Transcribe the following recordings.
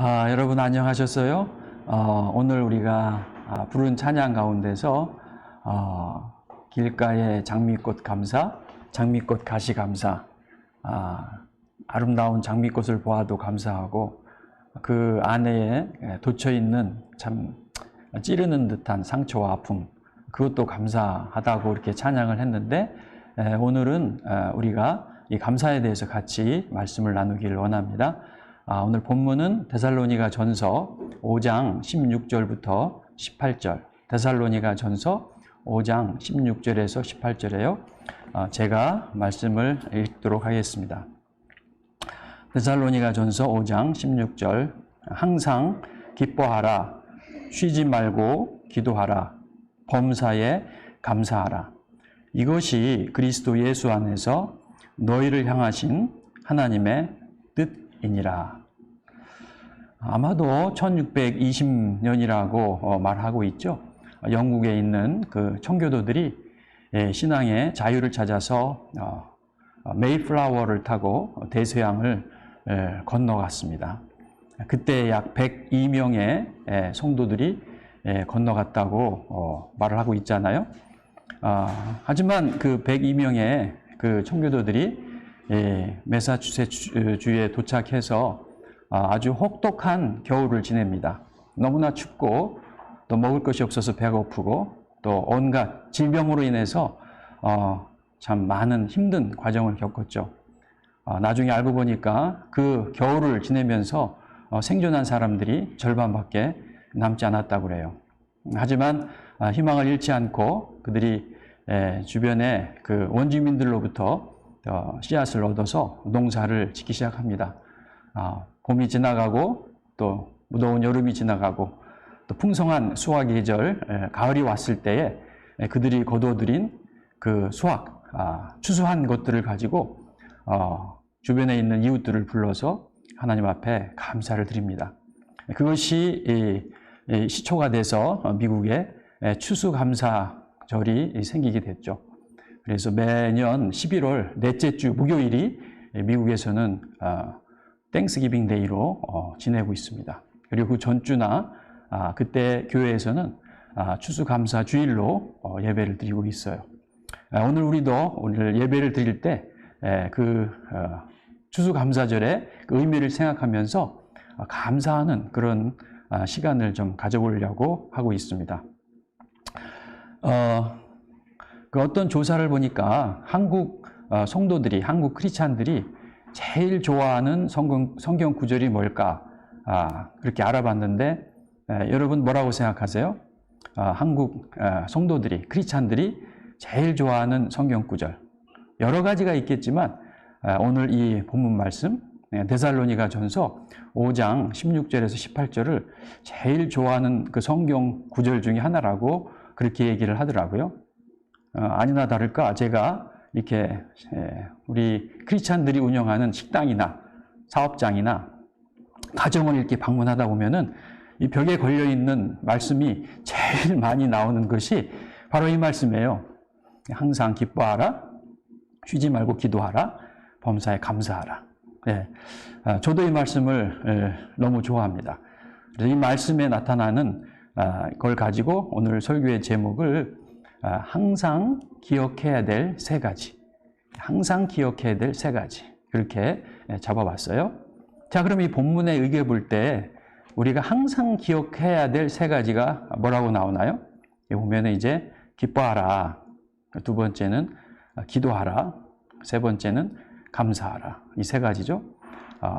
여러분 안녕하셨어요? 오늘 우리가 부른 찬양 가운데서 길가의 장미꽃 감사, 장미꽃 가시 감사, 아름다운 장미꽃을 보아도 감사하고 그 안에 돋쳐있는 참 찌르는 듯한 상처와 아픔, 그것도 감사하다고 이렇게 찬양을 했는데, 오늘은 우리가 이 감사에 대해서 같이 말씀을 나누기를 원합니다. 오늘 본문은 데살로니가 전서 5장 16절부터 18절, 데살로니가 전서 5장 16절에서 18절이에요. 제가 말씀을 읽도록 하겠습니다. 데살로니가 전서 5장 16절, 항상 기뻐하라, 쉬지 말고 기도하라, 범사에 감사하라. 이것이 그리스도 예수 안에서 너희를 향하신 하나님의 뜻이니라. 아마도 1620년이라고 말하고 있죠. 영국에 있는 그 청교도들이 신앙의 자유를 찾아서 메이플라워를 타고 대서양을 건너갔습니다. 그때 약 102명의 성도들이 건너갔다고 말을 하고 있잖아요. 하지만 그 102명의 그 청교도들이 매사추세츠주에 도착해서 아주 혹독한 겨울을 지냅니다. 너무나 춥고 또 먹을 것이 없어서 배가 고프고 또 온갖 질병으로 인해서 참 많은 힘든 과정을 겪었죠. 나중에 알고 보니까 그 겨울을 지내면서 생존한 사람들이 절반밖에 남지 않았다고 그래요. 하지만 희망을 잃지 않고 그들이 주변의 그 원주민들로부터 씨앗을 얻어서 농사를 짓기 시작합니다. 봄이 지나가고 또 무더운 여름이 지나가고 또 풍성한 수확 계절, 가을이 왔을 때에 그들이 거둬들인 그 수확, 추수한 것들을 가지고 주변에 있는 이웃들을 불러서 하나님 앞에 감사를 드립니다. 그것이 시초가 돼서 미국에 추수감사절이 생기게 됐죠. 그래서 매년 11월 넷째 주 목요일이 미국에서는 땡스기빙 데이로 지내고 있습니다. 그리고 그 전주나 그때 교회에서는 추수감사 주일로 예배를 드리고 있어요. 오늘 우리도 오늘 예배를 드릴 때 그 추수감사절의 그 의미를 생각하면서 감사하는 그런 시간을 좀 가져보려고 하고 있습니다. 그 어떤 조사를 보니까 한국 성도들이, 한국 크리스찬들이 제일 좋아하는 성경 구절이 뭘까? 그렇게 알아봤는데, 여러분 뭐라고 생각하세요? 한국 성도들이, 크리스찬들이 제일 좋아하는 성경 구절. 여러 가지가 있겠지만, 오늘 이 본문 말씀, 데살로니가 전서 5장 16절에서 18절을 제일 좋아하는 그 성경 구절 중에 하나라고 그렇게 얘기를 하더라고요. 아니나 다를까 제가 이렇게 우리 크리스찬들이 운영하는 식당이나 사업장이나 가정을 이렇게 방문하다 보면은 이 벽에 걸려 있는 말씀이 제일 많이 나오는 것이 바로 이 말씀이에요. 항상 기뻐하라, 쉬지 말고 기도하라, 범사에 감사하라. 저도 이 말씀을 너무 좋아합니다. 그래서 이 말씀에 나타나는 걸 가지고 오늘 설교의 제목을 항상 기억해야 될 세 가지. 항상 기억해야 될 세 가지. 그렇게 잡아봤어요. 자, 그럼 이 본문에 의견 볼 때 우리가 항상 기억해야 될 세 가지가 뭐라고 나오나요? 보면은 이제 기뻐하라. 두 번째는 기도하라. 세 번째는 감사하라. 이 세 가지죠.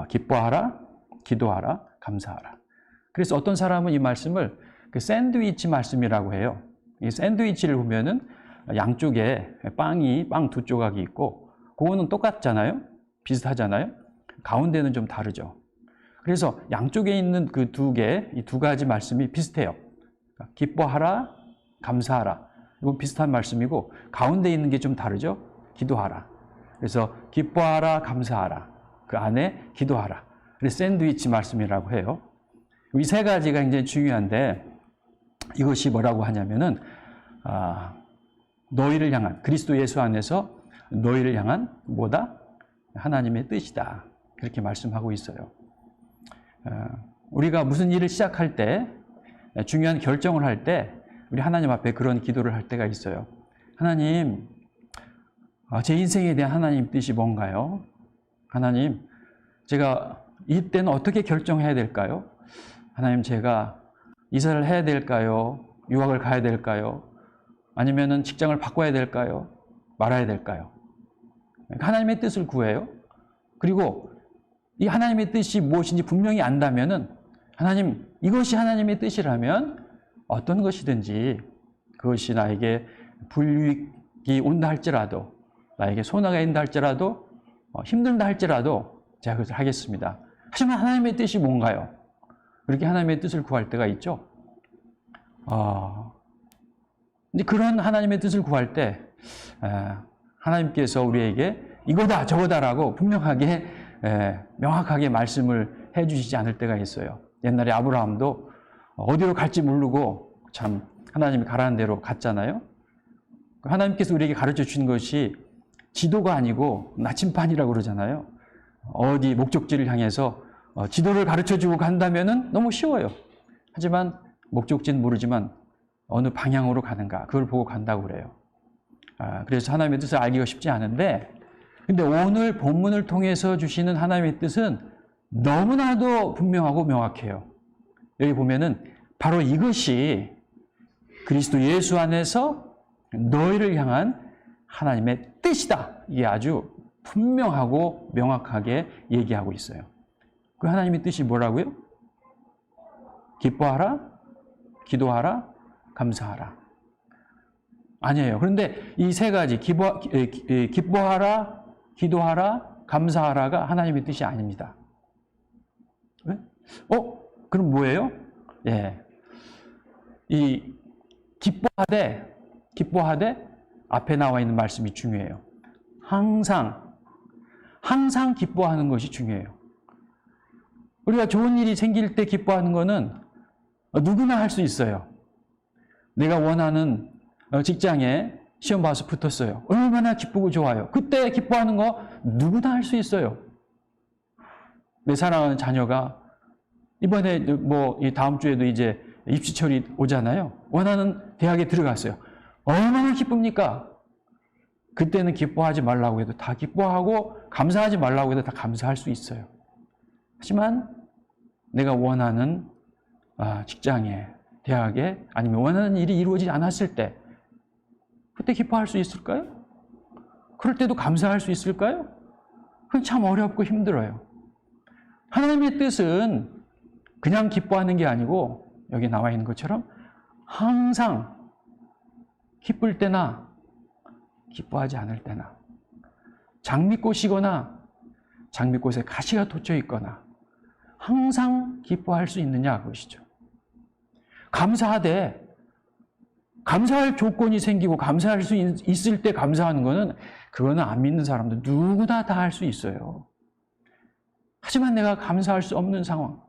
기뻐하라, 기도하라, 감사하라. 그래서 어떤 사람은 이 말씀을 그 샌드위치 말씀이라고 해요. 이 샌드위치를 보면은 양쪽에 빵 두 조각이 있고, 그거는 똑같잖아요? 비슷하잖아요? 가운데는 좀 다르죠. 그래서 양쪽에 있는 그 이 두 가지 말씀이 비슷해요. 기뻐하라, 감사하라. 이건 비슷한 말씀이고, 가운데 있는 게 좀 다르죠? 기도하라. 그래서 기뻐하라, 감사하라. 그 안에 기도하라. 그래서 샌드위치 말씀이라고 해요. 이 세 가지가 굉장히 중요한데, 이것이 뭐라고 하냐면은 너희를 향한, 그리스도 예수 안에서 너희를 향한 뭐다? 하나님의 뜻이다. 그렇게 말씀하고 있어요. 우리가 무슨 일을 시작할 때, 중요한 결정을 할 때, 우리 하나님 앞에 그런 기도를 할 때가 있어요. 하나님, 제 인생에 대한 하나님 뜻이 뭔가요? 하나님, 제가 이때는 어떻게 결정해야 될까요? 하나님, 제가 이사를 해야 될까요? 유학을 가야 될까요? 아니면은 직장을 바꿔야 될까요? 말아야 될까요? 하나님의 뜻을 구해요. 그리고 이 하나님의 뜻이 무엇인지 분명히 안다면은, 하나님, 이것이 하나님의 뜻이라면 어떤 것이든지 그것이 나에게 불이익이 온다 할지라도, 나에게 손해가 있다 할지라도, 힘들다 할지라도 제가 그것을 하겠습니다. 하지만 하나님의 뜻이 뭔가요? 그렇게 하나님의 뜻을 구할 때가 있죠. 근데 그런 하나님의 뜻을 구할 때 하나님께서 우리에게 이거다 저거다라고 분명하게 명확하게 말씀을 해주시지 않을 때가 있어요. 옛날에 아브라함도 어디로 갈지 모르고 참 하나님이 가라는 대로 갔잖아요. 하나님께서 우리에게 가르쳐 주신 것이 지도가 아니고 나침반이라고 그러잖아요. 어디 목적지를 향해서 지도를 가르쳐 주고 간다면은 너무 쉬워요. 하지만 목적지는 모르지만 어느 방향으로 가는가 그걸 보고 간다고 그래요. 그래서 하나님의 뜻을 알기가 쉽지 않은데, 근데 오늘 본문을 통해서 주시는 하나님의 뜻은 너무나도 분명하고 명확해요. 여기 보면은 바로 이것이 그리스도 예수 안에서 너희를 향한 하나님의 뜻이다. 이게 아주 분명하고 명확하게 얘기하고 있어요. 그 하나님의 뜻이 뭐라고요? 기뻐하라, 기도하라, 감사하라. 아니에요. 그런데 이 세 가지, 기뻐하라, 기도하라, 감사하라가 하나님의 뜻이 아닙니다. 왜? 그럼 뭐예요? 예. 이 기뻐하되 앞에 나와 있는 말씀이 중요해요. 항상 기뻐하는 것이 중요해요. 우리가 좋은 일이 생길 때 기뻐하는 거는 누구나 할 수 있어요. 내가 원하는 직장에 시험 봐서 붙었어요. 얼마나 기쁘고 좋아요. 그때 기뻐하는 거 누구나 할 수 있어요. 내 사랑하는 자녀가 이번에 다음 주에도 이제 입시철이 오잖아요. 원하는 대학에 들어갔어요. 얼마나 기쁩니까? 그때는 기뻐하지 말라고 해도 다 기뻐하고, 감사하지 말라고 해도 다 감사할 수 있어요. 하지만 내가 원하는 직장에, 대학에, 아니면 원하는 일이 이루어지지 않았을 때 그때 기뻐할 수 있을까요? 그럴 때도 감사할 수 있을까요? 그건 참 어렵고 힘들어요. 하나님의 뜻은 그냥 기뻐하는 게 아니고 여기 나와 있는 것처럼 항상 기쁠 때나 기뻐하지 않을 때나, 장미꽃이거나 장미꽃에 가시가 돋쳐 있거나 항상 기뻐할 수 있느냐 그것이죠. 감사하되 감사할 조건이 생기고 감사할 수 있을 때 감사하는 거는, 그거는 안 믿는 사람들 누구나 다 할 수 있어요. 하지만 내가 감사할 수 없는 상황,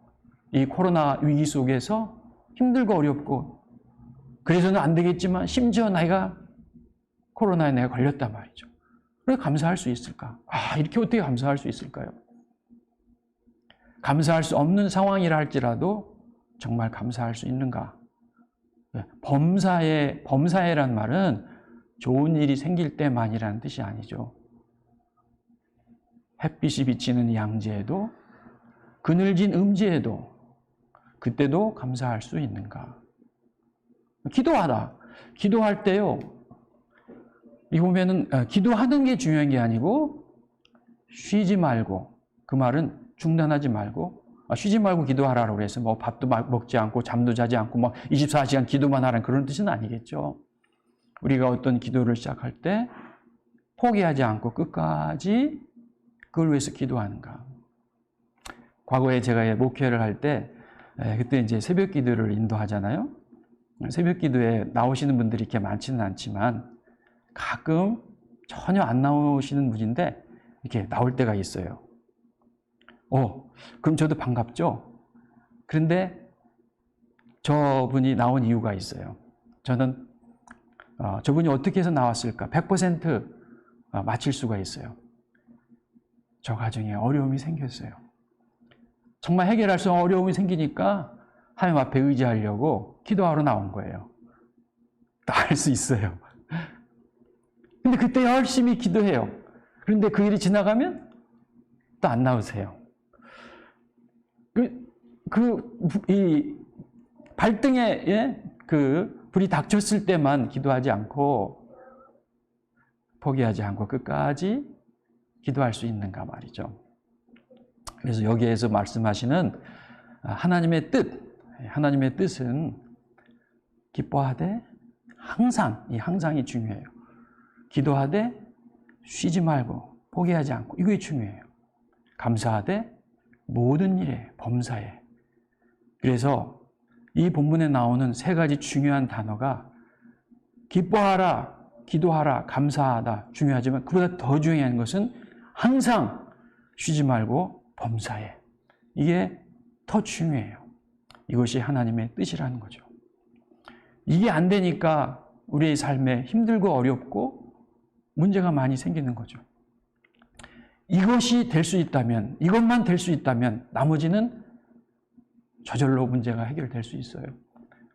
이 코로나 위기 속에서 힘들고 어렵고, 그래서는 안 되겠지만 심지어 코로나에 내가 걸렸단 말이죠. 왜 감사할 수 있을까? 이렇게 어떻게 감사할 수 있을까요? 감사할 수 없는 상황이라 할지라도 정말 감사할 수 있는가? 범사에란 말은 좋은 일이 생길 때만이라는 뜻이 아니죠. 햇빛이 비치는 양지에도, 그늘진 음지에도 그때도 감사할 수 있는가? 기도할 때요, 이 보면은 기도하는 게 중요한 게 아니고 쉬지 말고, 그 말은 중단하지 말고, 쉬지 말고 기도하라고 그래서 밥도 먹지 않고 잠도 자지 않고 24시간 기도만 하라는 그런 뜻은 아니겠죠. 우리가 어떤 기도를 시작할 때 포기하지 않고 끝까지 그걸 위해서 기도하는가. 과거에 제가 목회를 할 때 그때 이제 새벽 기도를 인도하잖아요. 새벽 기도에 나오시는 분들이 이렇게 많지는 않지만 가끔 전혀 안 나오시는 분인데 이렇게 나올 때가 있어요. 그럼 저도 반갑죠? 그런데 저분이 나온 이유가 있어요. 저는 저분이 어떻게 해서 나왔을까 100% 맞힐 수가 있어요. 저 가정에 어려움이 생겼어요. 정말 해결할 수 없는 어려움이 생기니까 하나님 앞에 의지하려고 기도하러 나온 거예요. 다 할 수 있어요. 근데 그때 열심히 기도해요. 그런데 그 일이 지나가면 또 안 나오세요. 이 발등에, 예? 그 불이 닥쳤을 때만 기도하지 않고, 포기하지 않고 끝까지 기도할 수 있는가 말이죠. 그래서 여기에서 말씀하시는 하나님의 뜻은 기뻐하되 항상, 이 항상이 중요해요. 기도하되 쉬지 말고 포기하지 않고, 이게 중요해요. 감사하되 모든 일에 범사에. 그래서 이 본문에 나오는 세 가지 중요한 단어가 기뻐하라, 기도하라, 감사하다 중요하지만 그보다 더 중요한 것은 항상 쉬지 말고 범사에. 이게 더 중요해요. 이것이 하나님의 뜻이라는 거죠. 이게 안 되니까 우리의 삶에 힘들고 어렵고 문제가 많이 생기는 거죠. 이것이 될 수 있다면, 이것만 될 수 있다면 나머지는 저절로 문제가 해결될 수 있어요.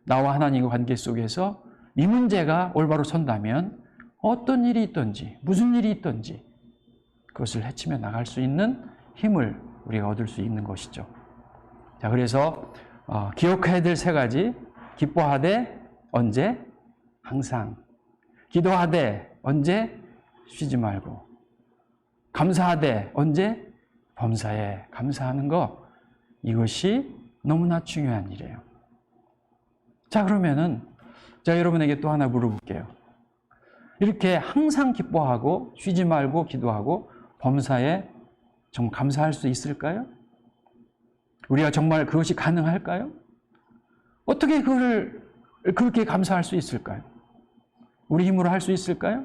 나와 하나님의 관계 속에서 이 문제가 올바로 선다면 어떤 일이 있든지 무슨 일이 있든지 그것을 헤치며 나갈 수 있는 힘을 우리가 얻을 수 있는 것이죠. 자, 그래서 기억해야 될 세 가지. 기뻐하되 언제? 항상. 기도하되 언제? 쉬지 말고. 감사하되 언제? 범사에. 감사하는 거, 이것이 너무나 중요한 일이에요. 자, 그러면은 제가 여러분에게 또 하나 물어볼게요. 이렇게 항상 기뻐하고 쉬지 말고 기도하고 범사에 정말 감사할 수 있을까요? 우리가 정말 그것이 가능할까요? 어떻게 그걸 그렇게 감사할 수 있을까요? 우리 힘으로 할 수 있을까요?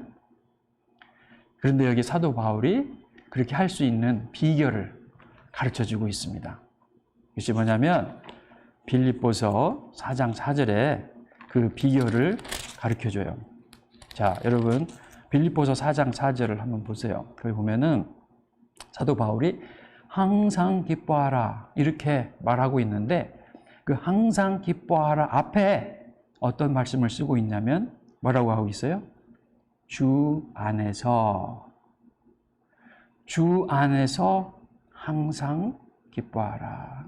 그런데 여기 사도 바울이 그렇게 할 수 있는 비결을 가르쳐주고 있습니다. 이것이 뭐냐면 빌립보서 4장 4절에 그 비결을 가르쳐줘요. 자, 여러분 빌립보서 4장 4절을 한번 보세요. 거기 보면은 사도 바울이 항상 기뻐하라 이렇게 말하고 있는데, 그 항상 기뻐하라 앞에 어떤 말씀을 쓰고 있냐면 뭐라고 하고 있어요? 주 안에서 항상 기뻐하라.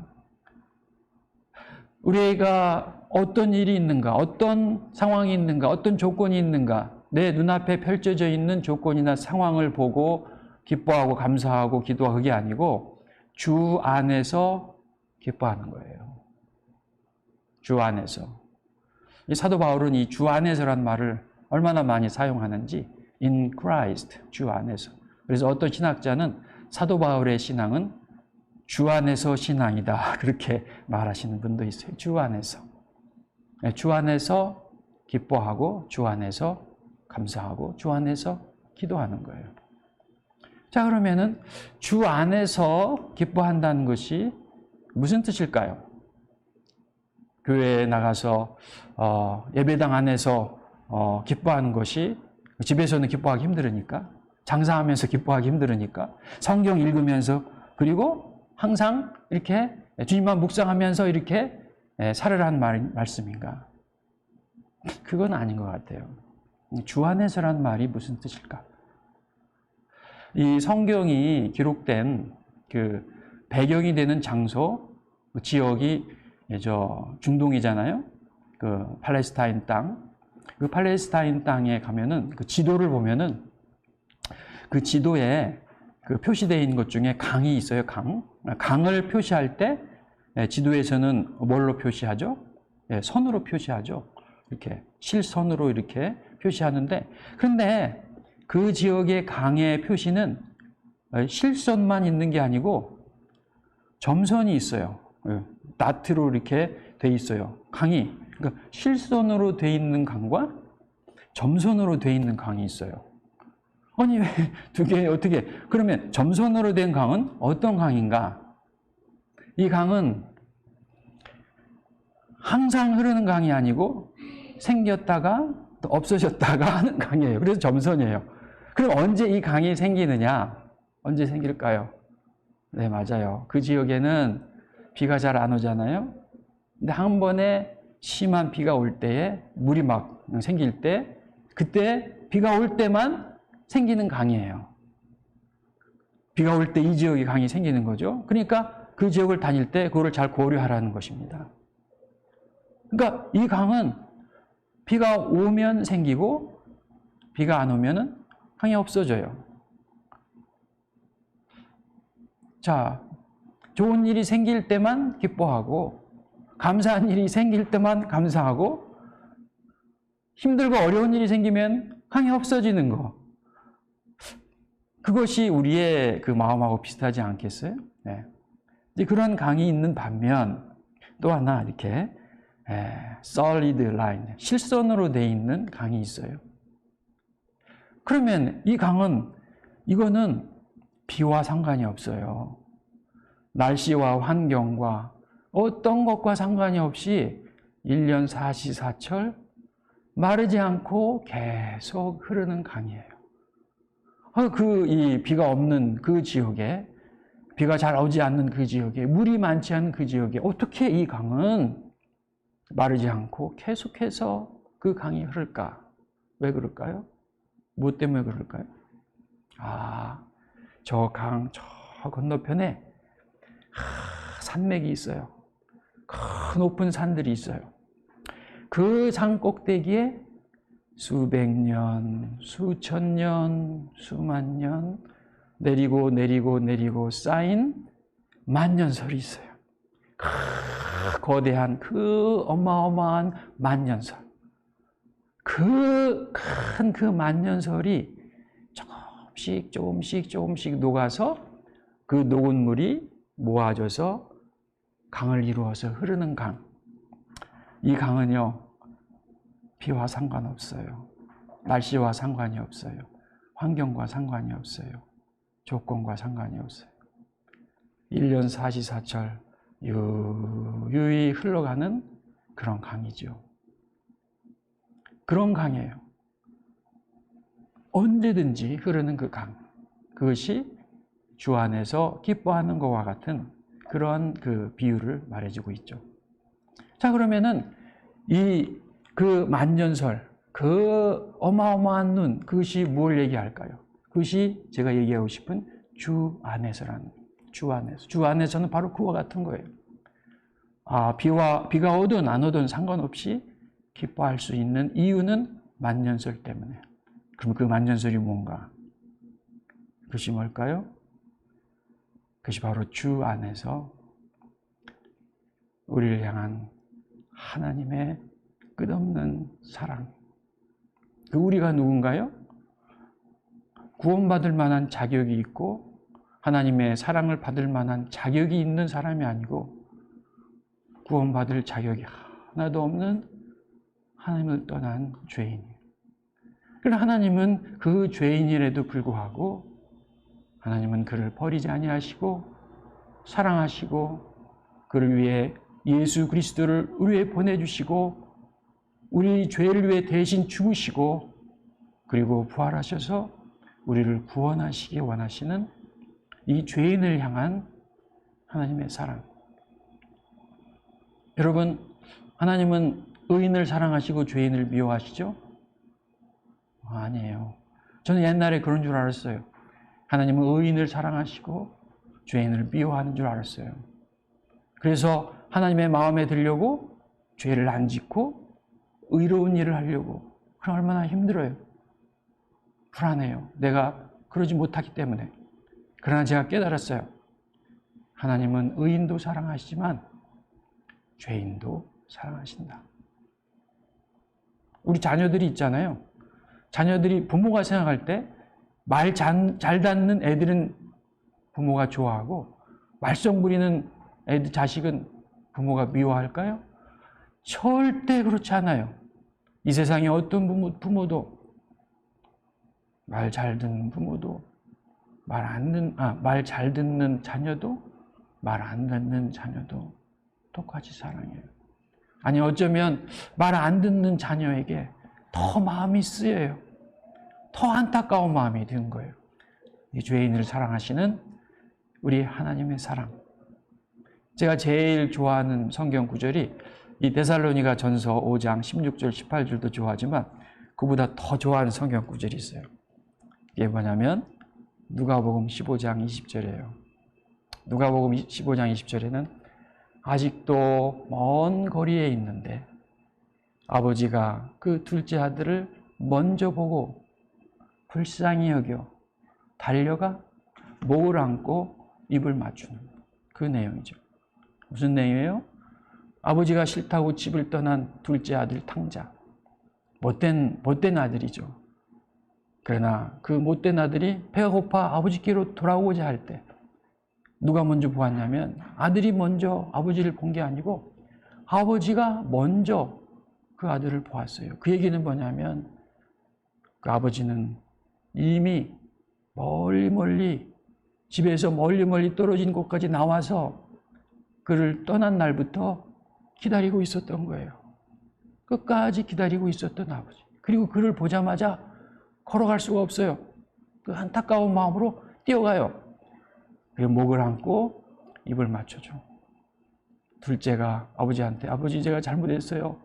우리가 어떤 일이 있는가, 어떤 상황이 있는가, 어떤 조건이 있는가, 내 눈앞에 펼쳐져 있는 조건이나 상황을 보고 기뻐하고 감사하고 기도하고, 그게 아니고 주 안에서 기뻐하는 거예요. 주 안에서. 이 사도 바울은 이 주 안에서란 말을 얼마나 많이 사용하는지, in Christ, 주 안에서. 그래서 어떤 신학자는 사도 바울의 신앙은 주 안에서 신앙이다, 그렇게 말하시는 분도 있어요. 주 안에서. 주 안에서 기뻐하고 주 안에서 감사하고 주 안에서 기도하는 거예요. 자, 그러면은 주 안에서 기뻐한다는 것이 무슨 뜻일까요? 교회에 나가서 예배당 안에서 기뻐하는 것이, 집에서는 기뻐하기 힘들으니까, 장사하면서 기뻐하기 힘들으니까, 성경 읽으면서, 그리고 항상 이렇게 주님만 묵상하면서 이렇게 살으라는 말씀인가? 그건 아닌 것 같아요. 주 안에서란 말이 무슨 뜻일까? 이 성경이 기록된 그 배경이 되는 장소, 지역이 중동이잖아요. 그 팔레스타인 땅. 그 팔레스타인 땅에 가면은 그 지도를 보면은 그 지도에 그 표시되어 있는 것 중에 강이 있어요. 강을 표시할 때 지도에서는 뭘로 표시하죠? 선으로 표시하죠. 이렇게 실선으로 이렇게 표시하는데, 그런데 그 지역의 강의 표시는 실선만 있는 게 아니고 점선이 있어요. 나트로 이렇게 돼 있어요. 강이. 그러니까 실선으로 돼 있는 강과 점선으로 돼 있는 강이 있어요. 아니, 왜 두 개 어떻게? 그러면 점선으로 된 강은 어떤 강인가? 이 강은 항상 흐르는 강이 아니고 생겼다가 또 없어졌다가 하는 강이에요. 그래서 점선이에요. 그럼 언제 이 강이 생기느냐? 언제 생길까요? 네, 맞아요. 그 지역에는 비가 잘 안 오잖아요. 근데 한 번에 심한 비가 올 때에 물이 막 생길 때, 그때 비가 올 때만 생기는 강이에요. 비가 올 때 이 지역에 강이 생기는 거죠. 그러니까 그 지역을 다닐 때 그거를 잘 고려하라는 것입니다. 그러니까 이 강은 비가 오면 생기고 비가 안 오면은 강이 없어져요. 자, 좋은 일이 생길 때만 기뻐하고 감사한 일이 생길 때만 감사하고 힘들고 어려운 일이 생기면 강이 없어지는 거. 그것이 우리의 그 마음하고 비슷하지 않겠어요? 네. 이제 그런 강이 있는 반면 또 하나 이렇게 solid line, 실선으로 돼 있는 강이 있어요. 그러면 이 강은 이거는 비와 상관이 없어요. 날씨와 환경과 어떤 것과 상관이 없이 1년 사시사철 마르지 않고 계속 흐르는 강이에요. 이 비가 없는 그 지역에, 비가 잘 오지 않는 그 지역에, 물이 많지 않은 그 지역에 어떻게 이 강은 마르지 않고 계속해서 그 강이 흐를까? 왜 그럴까요? 무엇 때문에 그럴까요? 저 강, 저 건너편에 산맥이 있어요. 큰 높은 산들이 있어요. 그 산 꼭대기에 수백 년, 수천 년, 수만 년 내리고 쌓인 만년설이 있어요. 거대한 그 어마어마한 만년설. 그 큰 그 만년설이 조금씩 녹아서 그 녹은 물이 모아져서 강을 이루어서 흐르는 강. 이 강은요, 비와 상관없어요. 날씨와 상관이 없어요. 환경과 상관이 없어요. 조건과 상관이 없어요. 1년 사시사철 유유히 흘러가는 그런 강이죠. 그런 강이에요. 언제든지 흐르는 그 강. 그것이 주 안에서 기뻐하는 것과 같은 그러한 그 비유를 말해주고 있죠. 자, 그러면은 그 만년설, 그 어마어마한 눈, 그것이 뭘 얘기할까요? 그것이 제가 얘기하고 싶은 주 안에서라는, 주 안에서. 주 안에서는 바로 그와 같은 거예요. 비가 오든 안 오든 상관없이 기뻐할 수 있는 이유는 만년설 때문에. 그럼 그 만년설이 뭔가? 그것이 뭘까요? 그것이 바로 주 안에서 우리를 향한 하나님의 끝없는 사랑. 그 우리가 누군가요? 구원받을 만한 자격이 있고 하나님의 사랑을 받을 만한 자격이 있는 사람이 아니고 구원받을 자격이 하나도 없는 하나님을 떠난 죄인이에요. 그러나 하나님은 그 죄인이라도 불구하고 하나님은 그를 버리지 아니하시고 사랑하시고 그를 위해 예수 그리스도를 우리 위해 보내주시고 우리 죄를 위해 대신 죽으시고 그리고 부활하셔서 우리를 구원하시기 원하시는 이 죄인을 향한 하나님의 사랑. 여러분, 하나님은 의인을 사랑하시고 죄인을 미워하시죠? 아니에요. 저는 옛날에 그런 줄 알았어요. 하나님은 의인을 사랑하시고 죄인을 미워하는 줄 알았어요. 그래서 하나님의 마음에 들려고 죄를 안 짓고 의로운 일을 하려고. 그럼 얼마나 힘들어요. 불안해요. 내가 그러지 못하기 때문에. 그러나 제가 깨달았어요. 하나님은 의인도 사랑하시지만 죄인도 사랑하신다. 우리 자녀들이 있잖아요. 자녀들이 부모가 생각할 때 말 잘 듣는 애들은 부모가 좋아하고 말썽 부리는 자식은 부모가 미워할까요? 절대 그렇지 않아요. 이 세상에 어떤 부모도 말 잘 듣는 부모도 말 잘 듣는 자녀도 말 안 듣는 자녀도 똑같이 사랑해요. 아니 어쩌면 말 안 듣는 자녀에게 더 마음이 쓰여요. 더 안타까운 마음이 드는 거예요. 이 죄인을 사랑하시는 우리 하나님의 사랑. 제가 제일 좋아하는 성경 구절이 이 데살로니가 전서 5장 16절 18절도 좋아하지만 그보다 더 좋아하는 성경 구절이 있어요. 이게 뭐냐면 누가복음 15장 20절이에요. 누가복음 15장 20절에는 아직도 먼 거리에 있는데 아버지가 그 둘째 아들을 먼저 보고 불쌍히 여겨 달려가 목을 안고 입을 맞추는 그 내용이죠. 무슨 내용이에요? 아버지가 싫다고 집을 떠난 둘째 아들 탕자. 못된 아들이죠. 그러나 그 못된 아들이 배가 고파 아버지께로 돌아오고자 할 때 누가 먼저 보았냐면 아들이 먼저 아버지를 본 게 아니고 아버지가 먼저 그 아들을 보았어요. 그 얘기는 뭐냐면 그 아버지는 이미 멀리 집에서 멀리 떨어진 곳까지 나와서 그를 떠난 날부터 기다리고 있었던 거예요. 끝까지 기다리고 있었던 아버지. 그리고 그를 보자마자 걸어갈 수가 없어요. 그 안타까운 마음으로 뛰어가요. 그리고 목을 안고 입을 맞춰줘. 둘째가 아버지한테 아버지 제가 잘못했어요.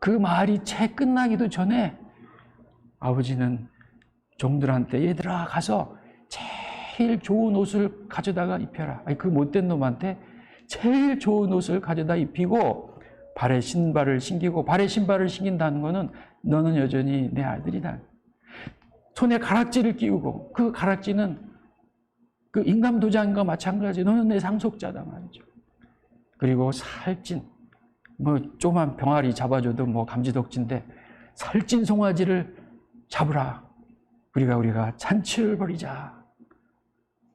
그 말이 채 끝나기도 전에 아버지는 종들한테 얘들아 가서 제일 좋은 옷을 가져다가 입혀라. 아니 그 못된 놈한테 제일 좋은 옷을 가져다 입히고 발에 신발을 신기고 발에 신발을 신긴다는 거는 너는 여전히 내 아들이다. 손에 가락지를 끼우고 그 가락지는 그 인감 도장과 마찬가지 너는 내 상속자다 말이죠. 그리고 살찐 조그만 병아리 잡아줘도 감지덕진데 살찐 송아지를 잡으라. 우리가 잔치를 벌이자.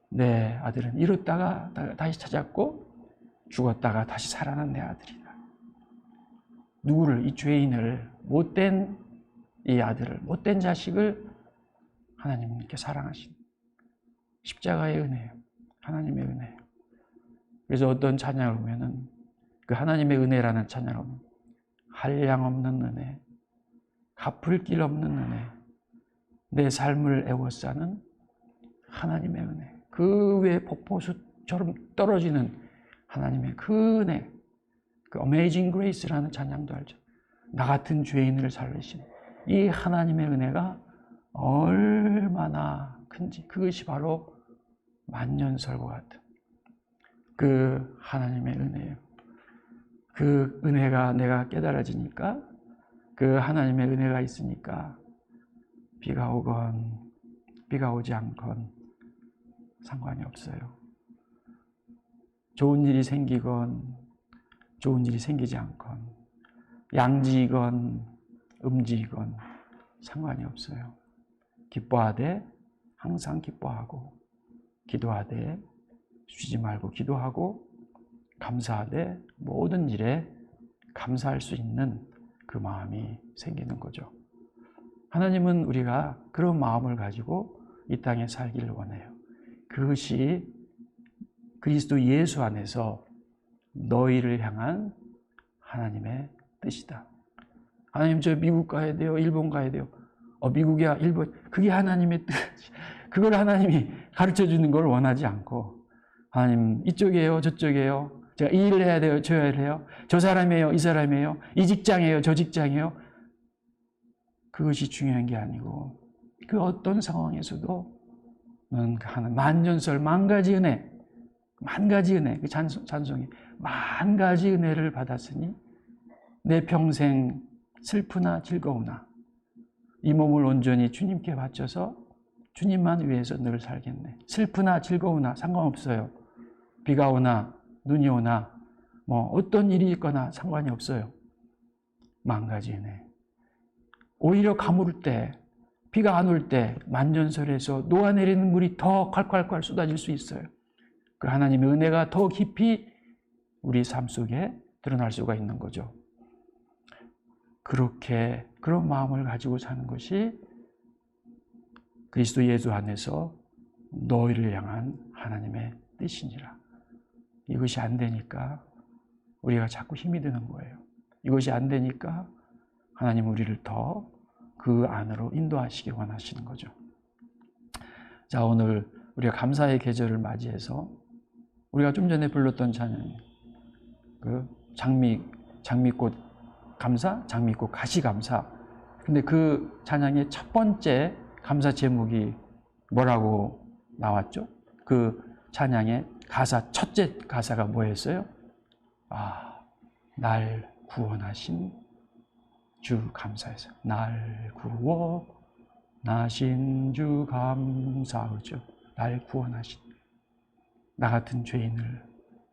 내 아들은 잃었다가 다시 찾았고 죽었다가 다시 살아난 내 아들이다. 누구를? 이 죄인을, 못된 이 아들을, 못된 자식을 하나님께 사랑하신 십자가의 은혜예요. 하나님의 은혜예요. 그래서 어떤 찬양을 보면은 그 하나님의 은혜라는 찬양을 보면 한량 없는 은혜, 갚을 길 없는 은혜, 내 삶을 애워싸는 하나님의 은혜, 그 위에 폭포수처럼 떨어지는 하나님의 그 은혜, 그 Amazing Grace라는 찬양도 알죠. 나 같은 죄인을 살리신 이 하나님의 은혜가 얼마나 큰지, 그것이 바로 만년설과 같은 그 하나님의 은혜예요. 그 은혜가 내가 깨달아지니까, 그 하나님의 은혜가 있으니까 비가 오건 비가 오지 않건 상관이 없어요. 좋은 일이 생기건 좋은 일이 생기지 않건 양지이건 음지이건 상관이 없어요. 기뻐하되 항상 기뻐하고 기도하되 쉬지 말고 기도하고 감사하되 모든 일에 감사할 수 있는 그 마음이 생기는 거죠. 하나님은 우리가 그런 마음을 가지고 이 땅에 살기를 원해요. 그것이 그리스도 예수 안에서 너희를 향한 하나님의 뜻이다. 하나님 저 미국 가야 돼요. 일본 가야 돼요. 미국이야 일본. 그게 하나님의 뜻. 그걸 하나님이 가르쳐주는 걸 원하지 않고 하나님 이쪽이에요 저쪽이에요. 제가 이 일을 해야 돼요 저 일을 해요. 저 사람이에요 이 사람이에요. 이 직장이에요 저 직장이에요. 그것이 중요한 게 아니고 그 어떤 상황에서도 너는 하는 만년설 만가지 은혜 그 찬송이 만가지 은혜를 받았으니 내 평생 슬프나 즐거우나 이 몸을 온전히 주님께 바쳐서 주님만 위해서 늘 살겠네. 슬프나 즐거우나 상관없어요. 비가 오나 눈이 오나 어떤 일이 있거나 상관이 없어요. 만가지 은혜. 오히려 가물을 때 비가 안 올 때 만년설에서 녹아내리는 물이 더 콸콸콸 쏟아질 수 있어요. 그 하나님의 은혜가 더 깊이 우리 삶 속에 드러날 수가 있는 거죠. 그렇게 그런 마음을 가지고 사는 것이 그리스도 예수 안에서 너희를 향한 하나님의 뜻이니라. 이것이 안 되니까 우리가 자꾸 힘이 드는 거예요. 이것이 안 되니까 하나님 우리를 더 그 안으로 인도하시기 원하시는 거죠. 자, 오늘 우리가 감사의 계절을 맞이해서 우리가 좀 전에 불렀던 찬양이 그 장미꽃 감사, 장미꽃 가시 감사. 근데 그 찬양의 첫 번째 감사 제목이 뭐라고 나왔죠? 그 찬양의 가사, 첫째 가사가 뭐였어요? 날 구원하신 주 감사해서. 날 구원하신 주 감사. 그렇죠? 날 구원하신. 나 같은 죄인을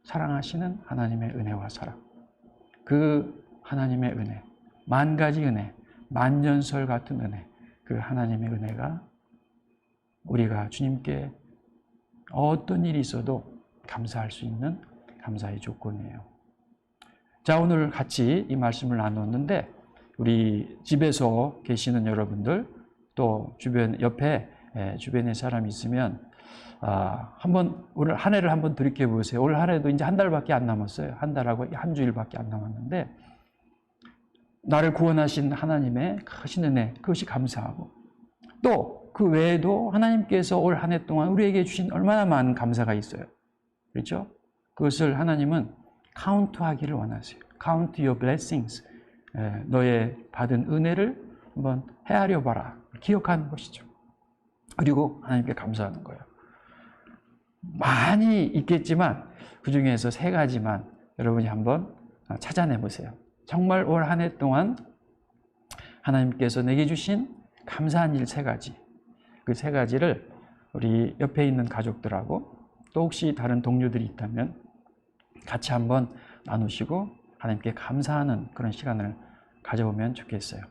사랑하시는 하나님의 은혜와 사랑. 그 하나님의 은혜, 만 가지 은혜, 만년설 같은 은혜, 그 하나님의 은혜가 우리가 주님께 어떤 일이 있어도 감사할 수 있는 감사의 조건이에요. 자, 오늘 같이 이 말씀을 나눴는데 우리 집에서 계시는 여러분들 또 옆에 주변에 사람이 있으면 한번 올 한 해를 한번 돌이켜 보세요. 올 한 해도 이제 한 달밖에 안 남았어요. 한 달하고 한 주일밖에 안 남았는데 나를 구원하신 하나님의 크신 은혜, 그것이 감사하고 또 그 외에도 하나님께서 올 한 해 동안 우리에게 주신 얼마나 많은 감사가 있어요. 그렇죠? 그것을 하나님은 카운트하기를 원하세요. Count your blessings. 너의 받은 은혜를 한번 헤아려 봐라. 기억하는 것이죠. 그리고 하나님께 감사하는 거예요. 많이 있겠지만 그 중에서 3가지만 여러분이 한번 찾아내 보세요. 정말 올 한 해 동안 하나님께서 내게 주신 감사한 일 3가지. 그 3가지를 우리 옆에 있는 가족들하고 또 혹시 다른 동료들이 있다면 같이 한번 나누시고 하나님께 감사하는 그런 시간을 가져보면 좋겠어요.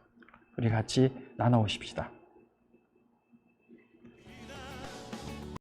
우리 같이 나눠보십시다.